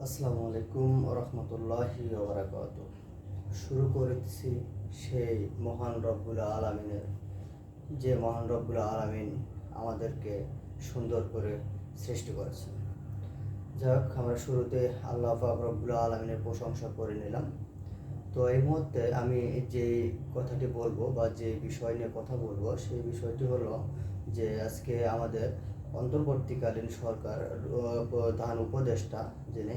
আসসালামু আলাইকুম রহমতুল্লাহি ওয়া শুরু করেছি সেই মহান রব্বুল আলামিনের, যে মহান রব্বুল আলামিন আমাদেরকে সুন্দর করে সৃষ্টি করেছেন। যাক, আমরা শুরুতে আল্লাহ পাক রব্বুল আলামিনের প্রশংসা করে নিলাম। তো এই মুহূর্তে আমি যে কথাটি বলবো বা যে বিষয় নিয়ে কথা বলবো সেই বিষয়টি হলো যে আজকে আমাদের অন্তর্বর্তীকালীন সরকার প্রধান উপদেষ্টা যিনি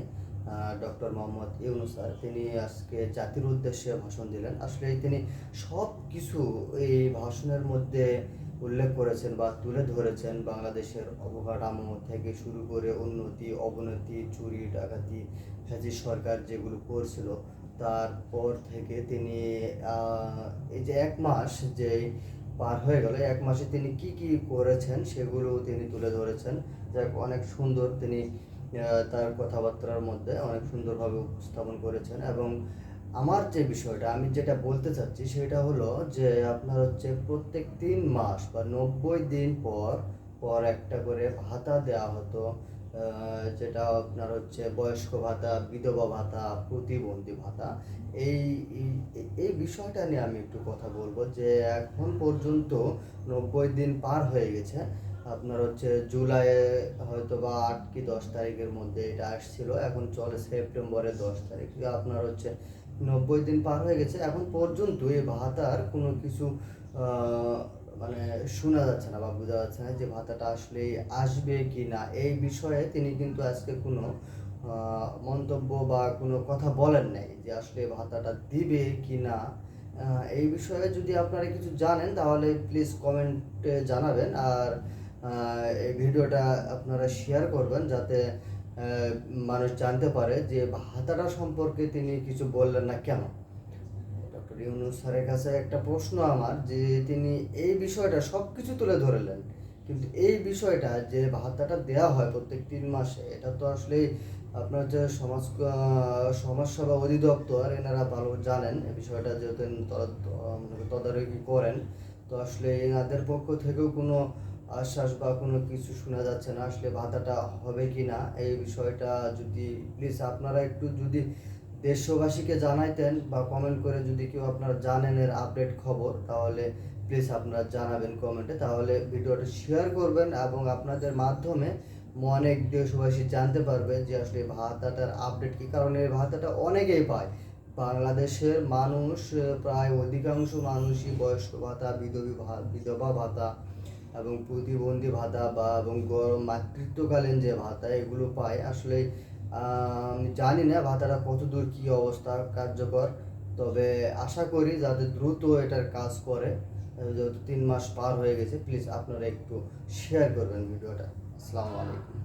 ডক্টর মোহাম্মদ ইউনূস স্যার, তিনি আজকে জাতির উদ্দেশ্যে ভাষণ দিলেন। আসলে তিনি সব কিছু এই ভাষণের মধ্যে উল্লেখ করেছেন বা তুলে ধরেছেন। বাংলাদেশের অবকাঠামো থেকে শুরু করে উন্নতি, অবনতি, চুরি ডাকাতি, ফ্যাসিস্ট সরকার যেগুলো করছিল, তারপর থেকে তিনি এই যে এক মাস যে পার হয়ে গেল, এক মাসে তিনি কি কি করেছেন সেগুলো তিনি তুলে ধরেছেন। যাক, অনেক সুন্দর তিনি তার কথাবার্তার মধ্যে অনেক সুন্দরভাবে উপস্থাপন করেছেন। এবং আমার যে বিষয়টা আমি যেটা বলতে চাচ্ছি সেটা হলো যে আপনার হচ্ছে প্রত্যেক 3 মাস বা 90 দিন পর পর একটা করে ভাতা দেওয়া হতো, যেটা আপনার হচ্ছে বয়স্ক ভাতা, বিধবা ভাতা, প্রতিবন্ধী ভাতা। এই এই বিষয়টা নিয়ে আমি একটু কথা বলবো যে এখন পর্যন্ত 90 দিন পার হয়ে গেছে। আপনার হচ্ছে জুলাইয়ে হয়তো বা 8 কি 10 তারিখের মধ্যে এটা আসছিল, এখন চলে সেপ্টেম্বরের 10 তারিখ। আপনার হচ্ছে 90 দিন পার হয়ে গেছে, এখন পর্যন্ত এই ভাতার কোনো কিছু মানে শোনা যাচ্ছে না বা বোঝা যাচ্ছে না যে ভাতাটা আসলে আসবে কি না। এই বিষয়ে তিনি কিন্তু আজকে কোনো মন্তব্য বা কোনো কথা বলেন নাই যে আসলে ভাতাটা দিবে কি না। এই বিষয়ে যদি আপনারা কিছু জানেন তাহলে প্লিজ কমেন্টে জানাবেন। আর এই ভিডিওটা আপনারা শেয়ার করবেন যাতে মানুষ জানতে পারে যে ভাতাটা সম্পর্কে তিনি কিছু বললেন না কেন। ডক্টর ইউনূস স্যারের কাছে একটা প্রশ্ন আমার, যে তিনি এই বিষয়টা সব কিছু তুলে ধরলেন, কিন্তু এই বিষয়টা যে ভাতাটা দেওয়া হয় প্রত্যেক 3 মাসে, এটা তো আসলে আপনার যে সমাজসেবা অধিদপ্তর এনারা ভালো জানেন এই বিষয়টা, যেহেতু তদারকি করেন। তো আসলে এনাদের পক্ষ থেকেও কোনো আশ্বাস বা কোনো কিছু শোনা যাচ্ছে না আসলে ভাতাটা হবে কি না। এই বিষয়টা যদি প্লিজ আপনারা একটু যদি দেশবাসীকে জানাইতেন বা কমেন্ট করে যদি কেউ আপনারা জানেন এর আপডেট খবর, তাহলে প্লিজ আপনারা জানাবেন কমেন্টে, তাহলে ভিডিওটা শেয়ার করবেন এবং আপনাদের মাধ্যমে অনেক দেশবাসী জানতে পারবে যে আসলে ভাতাটার আপডেট কী। কারণ এই ভাতাটা অনেকেই পায়, বাংলাদেশের মানুষ প্রায় অধিকাংশ মানুষই বয়স্ক ভাতা, বিধবা ভাতা এবং প্রতিবন্ধী ভাতা বা এবং মাতৃত্বকালীন যে ভাতা এগুলো পায়। আসলে আমি জানি না ভাতাটা কতদূর কী অবস্থা কার্যকর, তবে আশা করি যাতে দ্রুত এটার কাজ করে। যেহেতু 3 মাস পার হয়ে গেছে, প্লিজ আপনারা একটু শেয়ার করবেন ভিডিওটা। আসসালামু আলাইকুম।